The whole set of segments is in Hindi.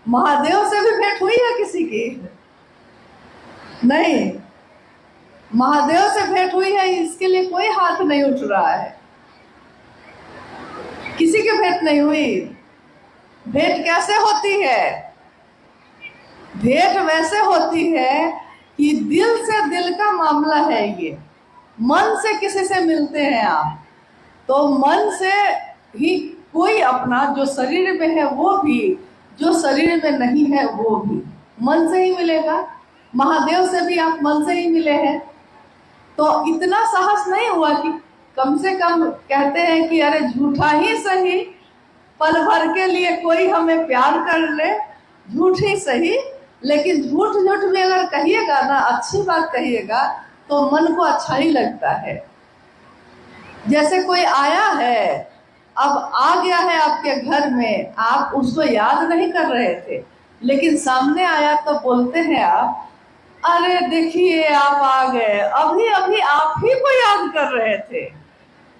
महादेव से भी भेंट हुई है किसी की? नहीं। महादेव से भेंट हुई है इसके लिए कोई हाथ नहीं उठ रहा है, किसी की भेंट नहीं हुई। भेंट कैसे होती है? भेंट वैसे होती है कि दिल से दिल का मामला है ये। मन से किसी से मिलते हैं आप, तो मन से ही कोई अपना जो शरीर में है वो भी, जो शरीर में नहीं है वो भी मन से ही मिलेगा। महादेव से भी आप मन से ही मिले हैं। तो इतना साहस नहीं हुआ कि कम से कम कहते हैं कि अरे झूठा ही सही, पल भर के लिए कोई हमें प्यार कर ले, झूठ ही सही, लेकिन झूठ झूठ भी अगर कहिएगा ना, अच्छी बात कहिएगा तो मन को अच्छा ही लगता है। जैसे कोई आया है, अब आ गया है आपके घर में, आप उसको याद नहीं कर रहे थे, लेकिन सामने आया तो बोलते हैं आप, अरे देखिए आप आ गए, अभी अभी आप ही को याद कर रहे थे।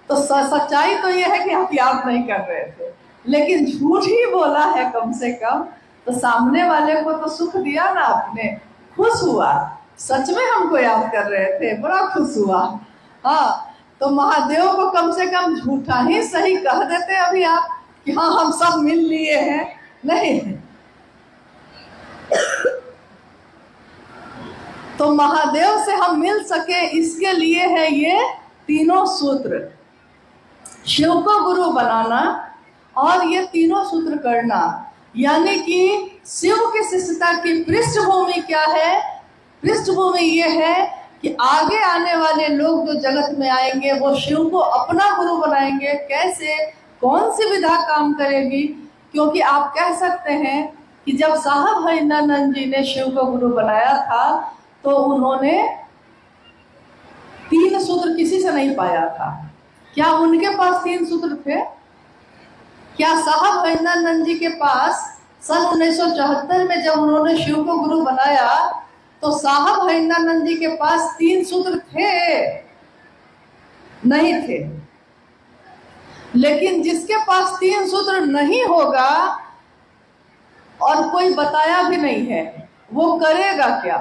तो सच्चाई तो यह है कि आप याद नहीं कर रहे थे, लेकिन झूठ ही बोला है कम से कम, तो सामने वाले को तो सुख दिया ना आपने, खुश हुआ, सच में हमको याद कर रहे थे, बड़ा खुश हुआ। हाँ, तो महादेव को कम से कम झूठा ही सही कह देते अभी आप कि हाँ हम सब मिल लिए हैं। नहीं, तो महादेव से हम मिल सके इसके लिए है ये तीनों सूत्र, शिव को गुरु बनाना और ये तीनों सूत्र करना। यानी कि शिव की शिष्यता की पृष्ठभूमि क्या है? पृष्ठभूमि ये है कि आगे आने वाले लोग जो जगत में आएंगे वो शिव को अपना गुरु बनाएंगे। कैसे, कौन सी विधा काम करेगी? क्योंकि आप कह सकते हैं कि जब साहब हरिनंदन जी ने शिव को गुरु बनाया था तो उन्होंने तीन सूत्र किसी से नहीं पाया था। क्या उनके पास तीन सूत्र थे? क्या साहब हरिनंदन जी के पास सन 1974 में जब उन्होंने शिव को गुरु बनाया तो साहब हरिनंदन जी के पास तीन सूत्र थे? नहीं थे। लेकिन जिसके पास तीन सूत्र नहीं होगा और कोई बताया भी नहीं है, वो करेगा क्या?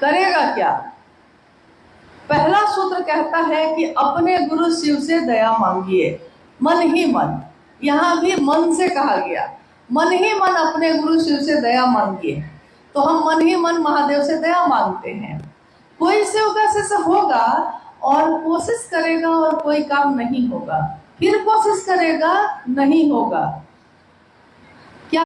करेगा क्या? पहला सूत्र कहता है कि अपने गुरु शिव से दया मांगिए, मन ही मन। यहाँ भी मन से कहा गया, मन ही मन अपने गुरु शिव से दया मांगिए। तो हम मन ही मन महादेव से दया मांगते हैं। कोई शिव का शिष्य होगा और कोशिश करेगा और कोई काम नहीं होगा, फिर कोशिश करेगा नहीं होगा,